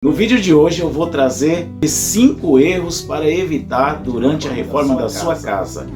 No vídeo de hoje eu vou trazer 5 erros para evitar durante a reforma da sua casa.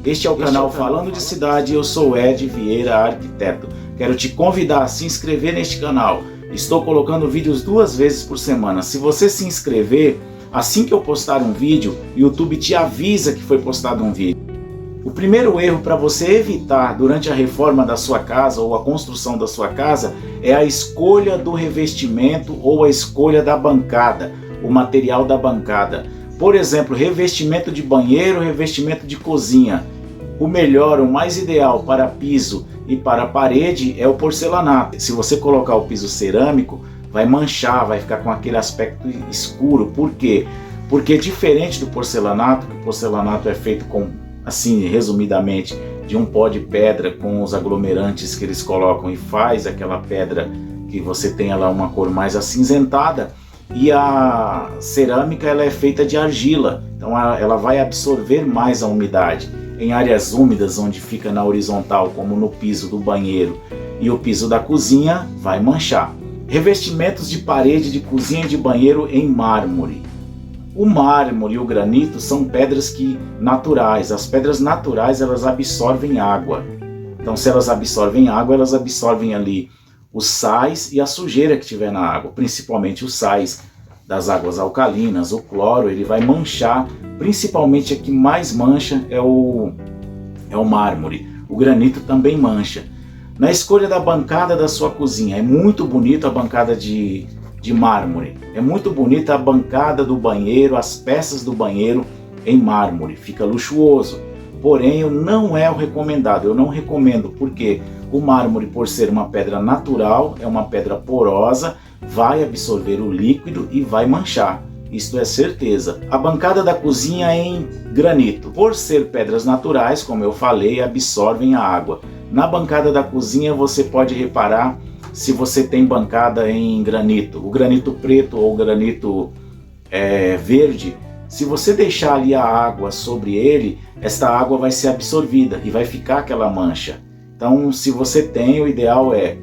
Este é o canal Falando de Cidade e eu sou Ed Vieira, arquiteto. Quero te convidar a se inscrever neste canal. Estou colocando vídeos 2 vezes por semana. Se você se inscrever, assim que eu postar um vídeo, o YouTube te avisa que foi postado um vídeo. O primeiro erro para você evitar durante a reforma da sua casa ou a construção da sua casa é a escolha do revestimento ou a escolha da bancada, o material da bancada. Por exemplo, revestimento de banheiro, revestimento de cozinha. O melhor, o mais ideal para piso e para parede é o porcelanato. Se você colocar o piso cerâmico, vai manchar, vai ficar com aquele aspecto escuro. Por quê? Porque diferente do porcelanato, que o porcelanato é feito com, assim, resumidamente, de um pó de pedra com os aglomerantes que eles colocam e faz aquela pedra que você tem ela uma cor mais acinzentada, e a cerâmica ela é feita de argila, então ela vai absorver mais a umidade. Em áreas úmidas onde fica na horizontal, como no piso do banheiro e o piso da cozinha, vai manchar. Revestimentos de parede de cozinha e de banheiro em mármore. O mármore e o granito são pedras naturais. As pedras naturais elas absorvem água. Então, se elas absorvem água, elas absorvem ali os sais e a sujeira que tiver na água, principalmente os sais das águas alcalinas. O cloro ele vai manchar, principalmente a que mais mancha é o mármore. O granito também mancha. Na escolha da bancada da sua cozinha, é muito bonito a bancada de mármore. É muito bonita a bancada do banheiro, as peças do banheiro em mármore, fica luxuoso. Porém, não é o recomendado, eu não recomendo, porque o mármore, por ser uma pedra natural, é uma pedra porosa, vai absorver o líquido e vai manchar. Isto é certeza. A bancada da cozinha é em granito. Por ser pedras naturais, como eu falei, absorvem a água. Na bancada da cozinha você pode reparar se você tem bancada em granito, o granito preto ou o granito verde. Se você deixar ali a água sobre ele, esta água vai ser absorvida e vai ficar aquela mancha. Então, se você tem, o ideal é,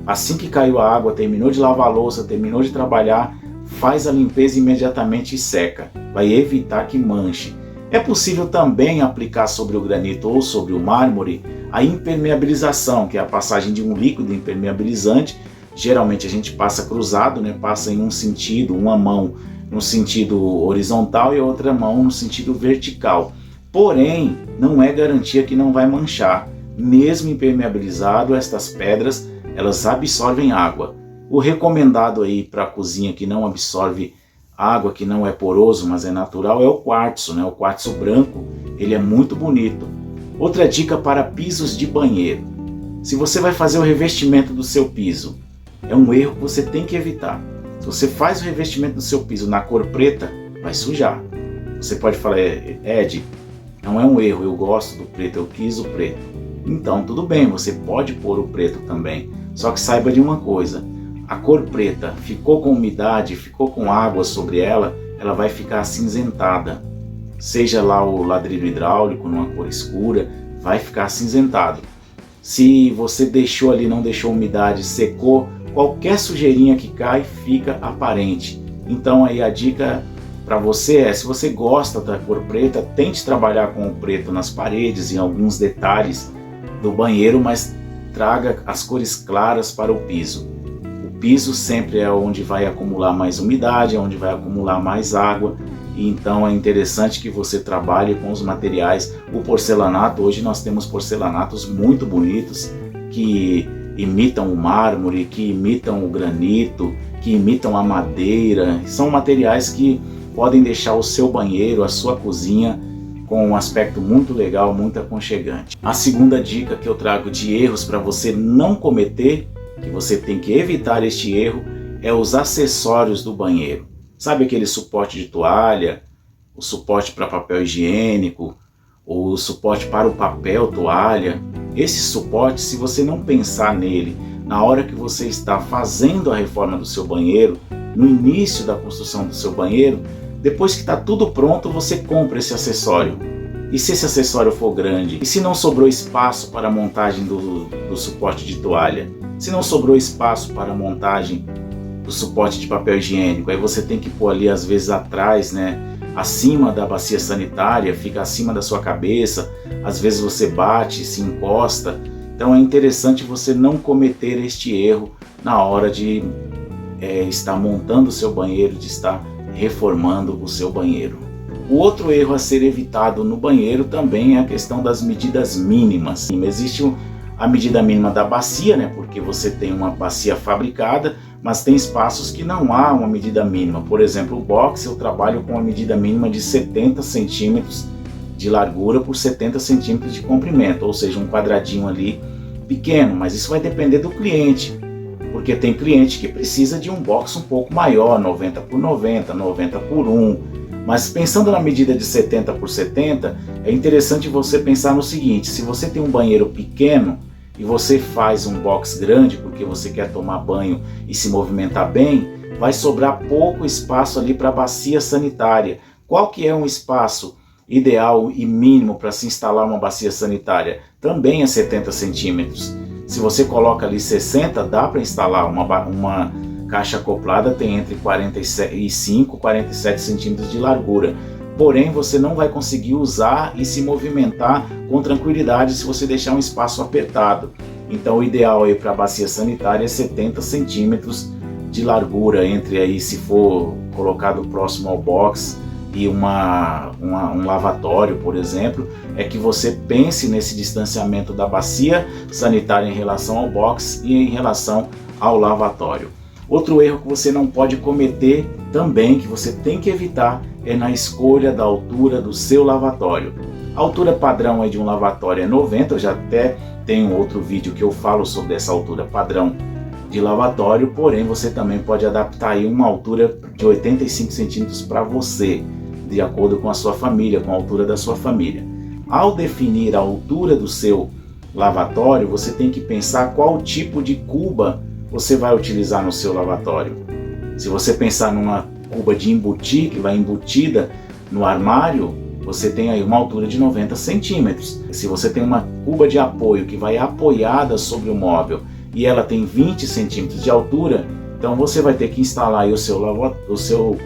assim que caiu a água, terminou de lavar a louça, terminou de trabalhar, faz a limpeza imediatamente e seca. Vai evitar que manche. É possível também aplicar sobre o granito ou sobre o mármore a impermeabilização, que é a passagem de um líquido impermeabilizante. Geralmente a gente passa cruzado, passa em um sentido, uma mão no sentido horizontal e a outra mão no sentido vertical. Porém, não é garantia que não vai manchar. Mesmo impermeabilizado, estas pedras elas absorvem água. O recomendado aí para a cozinha que não absorve água, que não é poroso, mas é natural, é o quartzo, O quartzo branco, ele é muito bonito. Outra dica para pisos de banheiro. Se você vai fazer o revestimento do seu piso, é um erro que você tem que evitar. Se você faz o revestimento do seu piso na cor preta, vai sujar. Você pode falar, Ed, não é um erro, eu gosto do preto, eu quis o preto. Então, tudo bem, você pode pôr o preto também. Só que saiba de uma coisa, a cor preta ficou com umidade, ficou com água sobre ela, ela vai ficar acinzentada. Seja lá o ladrilho hidráulico numa cor escura, vai ficar acinzentado. Se você deixou ali, não deixou umidade, secou, qualquer sujeirinha que cai fica aparente. Então aí a dica para você é, se você gosta da cor preta, tente trabalhar com o preto nas paredes, em alguns detalhes do banheiro, mas traga as cores claras para o piso. O piso sempre é onde vai acumular mais umidade, é onde vai acumular mais água, e então é interessante que você trabalhe com os materiais. O porcelanato, hoje nós temos porcelanatos muito bonitos, que imitam o mármore, que imitam o granito, que imitam a madeira. São materiais que podem deixar o seu banheiro, a sua cozinha, com um aspecto muito legal, muito aconchegante. A segunda dica que eu trago de erros para você não cometer, que você tem que evitar este erro, é os acessórios do banheiro. Sabe aquele suporte de toalha, o suporte para papel higiênico, o suporte para o papel toalha? Esse suporte, se você não pensar nele na hora que você está fazendo a reforma do seu banheiro, no início da construção do seu banheiro, depois que está tudo pronto, você compra esse acessório. E se esse acessório for grande? E se não sobrou espaço para a montagem do suporte de toalha? Se não sobrou espaço para a montagem do suporte de papel higiênico. Aí você tem que pôr ali às vezes atrás, né, acima da bacia sanitária, fica acima da sua cabeça, às vezes você bate, se encosta. Então é interessante você não cometer este erro na hora de estar montando o seu banheiro, de estar reformando o seu banheiro. O outro erro a ser evitado no banheiro também é a questão das medidas mínimas. Existe a medida mínima da bacia, né, porque você tem uma bacia fabricada, mas tem espaços que não há uma medida mínima. Por exemplo, o box eu trabalho com uma medida mínima de 70 centímetros de largura por 70 centímetros de comprimento, ou seja, um quadradinho ali pequeno, mas isso vai depender do cliente, porque tem cliente que precisa de um box um pouco maior, 90 por 90, 90 por 1, mas pensando na medida de 70 por 70, é interessante você pensar no seguinte: se você tem um banheiro pequeno e você faz um box grande porque você quer tomar banho e se movimentar bem, vai sobrar pouco espaço ali para a bacia sanitária. Qual que é um espaço ideal e mínimo para se instalar uma bacia sanitária? Também é 70 centímetros. Se você coloca ali 60, dá para instalar uma caixa acoplada, tem entre 45 e 47 centímetros de largura. Porém, você não vai conseguir usar e se movimentar com tranquilidade se você deixar um espaço apertado. Então o ideal aí para a bacia sanitária é 70 centímetros de largura, entre aí, se for colocado próximo ao box e um lavatório, por exemplo, é que você pense nesse distanciamento da bacia sanitária em relação ao box e em relação ao lavatório. Outro erro que você não pode cometer também, que você tem que evitar, é na escolha da altura do seu lavatório. A altura padrão aí de um lavatório é 90, eu já até tenho outro vídeo que eu falo sobre essa altura padrão de lavatório, porém você também pode adaptar aí uma altura de 85 centímetros para você, de acordo com a sua família, com a altura da sua família. Ao definir a altura do seu lavatório, você tem que pensar qual tipo de cuba você vai utilizar no seu lavatório. Se você pensar numa cuba de embutir, que vai embutida no armário, você tem aí uma altura de 90 centímetros. Se você tem uma cuba de apoio que vai apoiada sobre o móvel e ela tem 20 centímetros de altura, então você vai ter que instalar aí o seu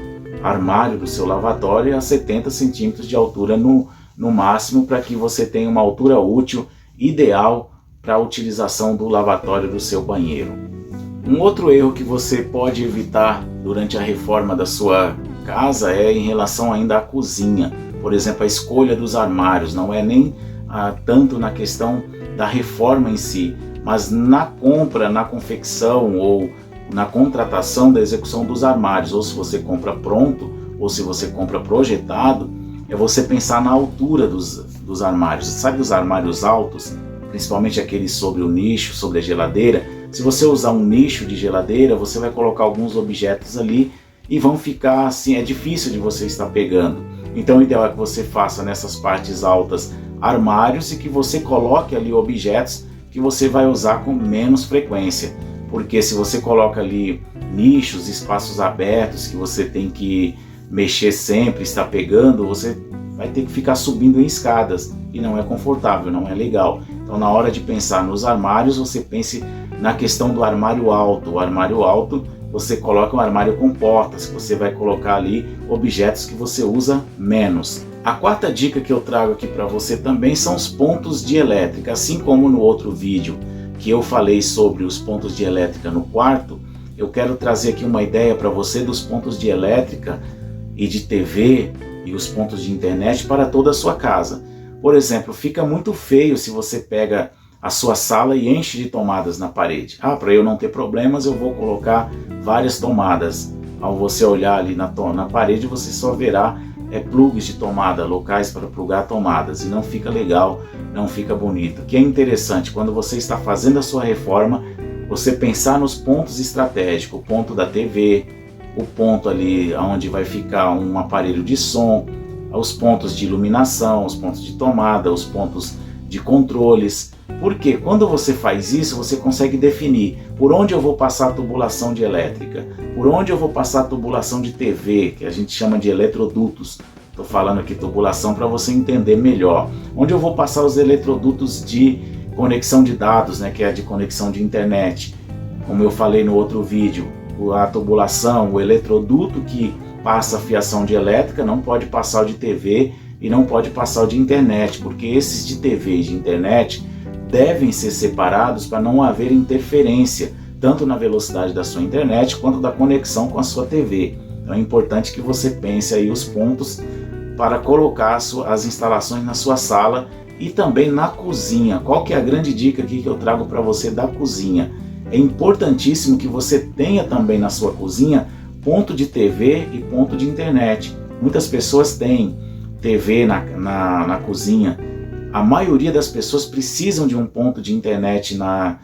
armário do seu lavatório a 70 centímetros de altura no máximo, para que você tenha uma altura útil ideal para a utilização do lavatório do seu banheiro. Um outro erro que você pode evitar durante a reforma da sua casa é em relação ainda à cozinha. Por exemplo, a escolha dos armários, não é nem tanto na questão da reforma em si, mas na compra, na confecção ou na contratação da execução dos armários, ou se você compra pronto, ou se você compra projetado, é você pensar na altura dos armários. Sabe os armários altos, principalmente aqueles sobre o nicho, sobre a geladeira? Se você usar um nicho de geladeira, você vai colocar alguns objetos ali e vão ficar assim, é difícil de você estar pegando. Então o ideal é que você faça nessas partes altas armários e que você coloque ali objetos que você vai usar com menos frequência. Porque se você coloca ali nichos, espaços abertos que você tem que mexer sempre, estar pegando, você vai ter que ficar subindo em escadas e não é confortável, não é legal. Então na hora de pensar nos armários, você pense na questão do armário alto. O armário alto, você coloca um armário com portas, que você vai colocar ali objetos que você usa menos. A quarta dica que eu trago aqui para você também são os pontos de elétrica. Assim como no outro vídeo que eu falei sobre os pontos de elétrica no quarto, eu quero trazer aqui uma ideia para você dos pontos de elétrica e de TV e os pontos de internet para toda a sua casa. Por exemplo, fica muito feio se você pega a sua sala e enche de tomadas na parede. Para eu não ter problemas, eu vou colocar várias tomadas. Ao você olhar ali na parede, você só verá plugs de tomada, locais para plugar tomadas, e não fica legal, não fica bonito. O que é interessante, quando você está fazendo a sua reforma, você pensar nos pontos estratégicos, o ponto da TV, o ponto ali onde vai ficar um aparelho de som, os pontos de iluminação, os pontos de tomada, os pontos de controles. Porque quando você faz isso, você consegue definir por onde eu vou passar a tubulação de elétrica, por onde eu vou passar a tubulação de TV, que a gente chama de eletrodutos. Estou falando aqui tubulação para você entender melhor. Onde eu vou passar os eletrodutos de conexão de dados, que é a de conexão de internet. Como eu falei no outro vídeo, a tubulação, o eletroduto que passa a fiação de elétrica não pode passar o de TV e não pode passar o de internet, porque esses de TV e de internet devem ser separados para não haver interferência, tanto na velocidade da sua internet quanto da conexão com a sua TV. Então é importante que você pense aí os pontos para colocar as instalações na sua sala e também na cozinha. Qual que é a grande dica aqui que eu trago para você da cozinha? É importantíssimo que você tenha também na sua cozinha ponto de TV e ponto de internet. Muitas pessoas têm TV na cozinha. A maioria das pessoas precisam de um ponto de internet na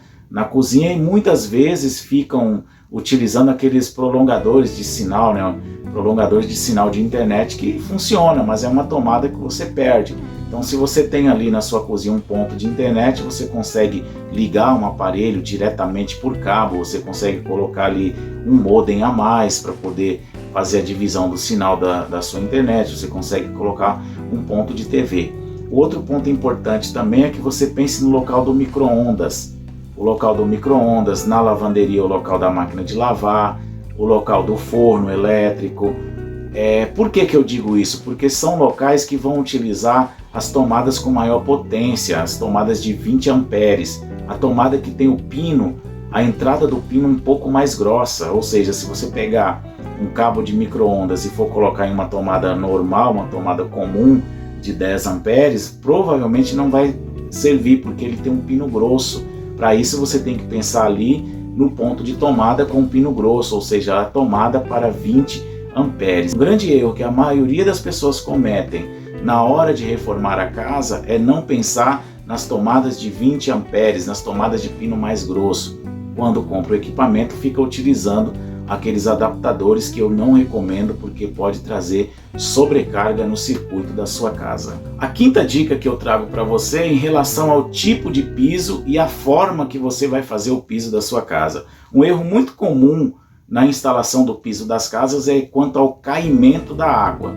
cozinha e muitas vezes ficam utilizando aqueles prolongadores de sinal, né? Prolongadores de sinal de internet que funciona, mas é uma tomada que você perde. Então, se você tem ali na sua cozinha um ponto de internet, você consegue ligar um aparelho diretamente por cabo, você consegue colocar ali um modem a mais para poder fazer a divisão do sinal da sua internet, você consegue colocar um ponto de TV. O outro ponto importante também é que você pense no local do micro-ondas. O local do micro-ondas, na lavanderia, o local da máquina de lavar, o local do forno elétrico. Por que eu digo isso? Porque são locais que vão utilizar as tomadas com maior potência, as tomadas de 20 amperes, a tomada que tem o pino, a entrada do pino um pouco mais grossa, ou seja, se você pegar um cabo de micro-ondas e for colocar em uma tomada normal, uma tomada comum de 10 amperes, provavelmente não vai servir, porque ele tem um pino grosso. Para isso você tem que pensar ali no ponto de tomada com pino grosso, ou seja, a tomada para 20 amperes. Um grande erro que a maioria das pessoas cometem na hora de reformar a casa é não pensar nas tomadas de 20 amperes, nas tomadas de pino mais grosso. Quando compra o equipamento, fica utilizando aqueles adaptadores que eu não recomendo, porque pode trazer sobrecarga no circuito da sua casa. A quinta dica que eu trago para você é em relação ao tipo de piso e a forma que você vai fazer o piso da sua casa. Um erro muito comum na instalação do piso das casas é quanto ao caimento da água.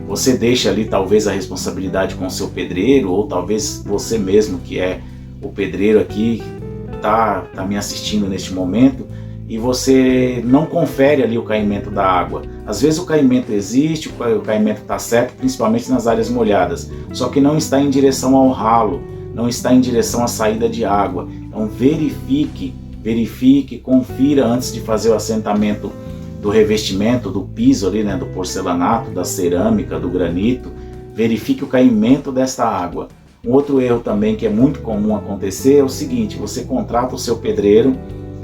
Você deixa ali talvez a responsabilidade com o seu pedreiro, ou talvez você mesmo que é o pedreiro aqui, tá me assistindo neste momento, e você não confere ali o caimento da água. Às vezes o caimento existe, o caimento está certo, principalmente nas áreas molhadas, só que não está em direção ao ralo, não está em direção à saída de água. Então verifique, confira antes de fazer o assentamento do revestimento, do piso ali, né, do porcelanato, da cerâmica, do granito. Verifique o caimento desta água. Um outro erro também que é muito comum acontecer é o seguinte: você contrata o seu pedreiro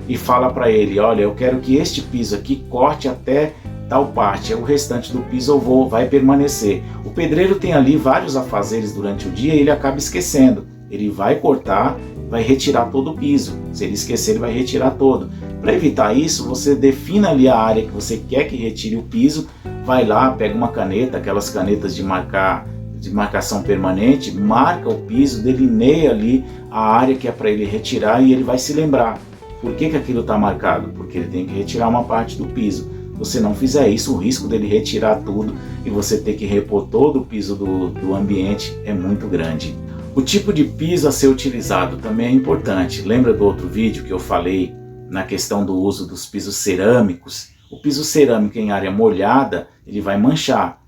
e fala para ele: olha, eu quero que este piso aqui corte até tal parte, o restante do piso vai permanecer. O pedreiro tem ali vários afazeres durante o dia e ele acaba esquecendo. Ele vai cortar, vai retirar todo o piso. Se ele esquecer, ele vai retirar todo. Para evitar isso, você defina ali a área que você quer que retire o piso, vai lá, pega uma caneta, aquelas canetas de marcação permanente, marca o piso, delineia ali a área que é para ele retirar e ele vai se lembrar. Por que aquilo está marcado? Porque ele tem que retirar uma parte do piso. Se você não fizer isso, o risco dele retirar tudo e você ter que repor todo o piso do ambiente é muito grande. O tipo de piso a ser utilizado também é importante. Lembra do outro vídeo que eu falei na questão do uso dos pisos cerâmicos? O piso cerâmico em área molhada, ele vai manchar.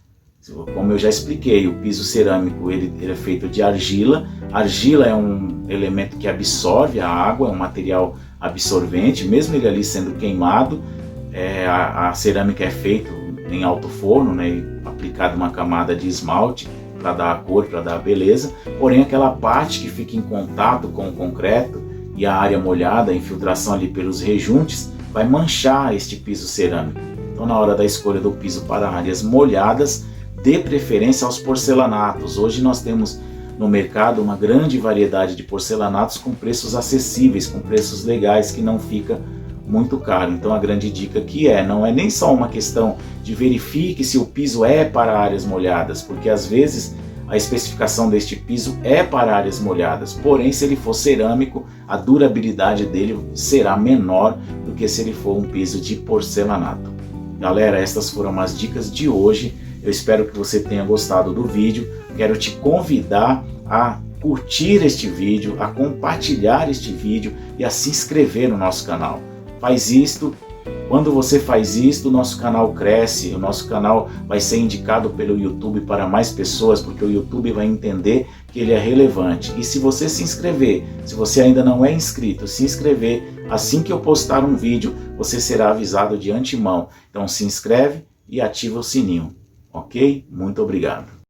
Como eu já expliquei, o piso cerâmico ele é feito de argila. Argila é um elemento que absorve a água, é um material absorvente, mesmo ele ali sendo queimado. A cerâmica é feita em alto forno, né, e aplicada uma camada de esmalte para dar a cor, para dar a beleza. Porém, aquela parte que fica em contato com o concreto e a área molhada, a infiltração ali pelos rejuntes, vai manchar este piso cerâmico. Então, na hora da escolha do piso para áreas molhadas, dê preferência aos porcelanatos. Hoje nós temos no mercado uma grande variedade de porcelanatos com preços acessíveis, com preços legais, que não fica muito caro. Então a grande dica aqui não é nem só uma questão de verifique se o piso é para áreas molhadas, porque às vezes a especificação deste piso é para áreas molhadas, porém se ele for cerâmico, a durabilidade dele será menor do que se ele for um piso de porcelanato. Galera, estas foram as dicas de hoje. Eu espero que você tenha gostado do vídeo. Quero te convidar a curtir este vídeo, a compartilhar este vídeo e a se inscrever no nosso canal. Faz isto Quando você faz isso, o nosso canal cresce, o nosso canal vai ser indicado pelo YouTube para mais pessoas, porque o YouTube vai entender que ele é relevante. E se você se inscrever, se você ainda não é inscrito, se inscrever, assim que eu postar um vídeo, você será avisado de antemão. Então se inscreve e ativa o sininho, ok? Muito obrigado.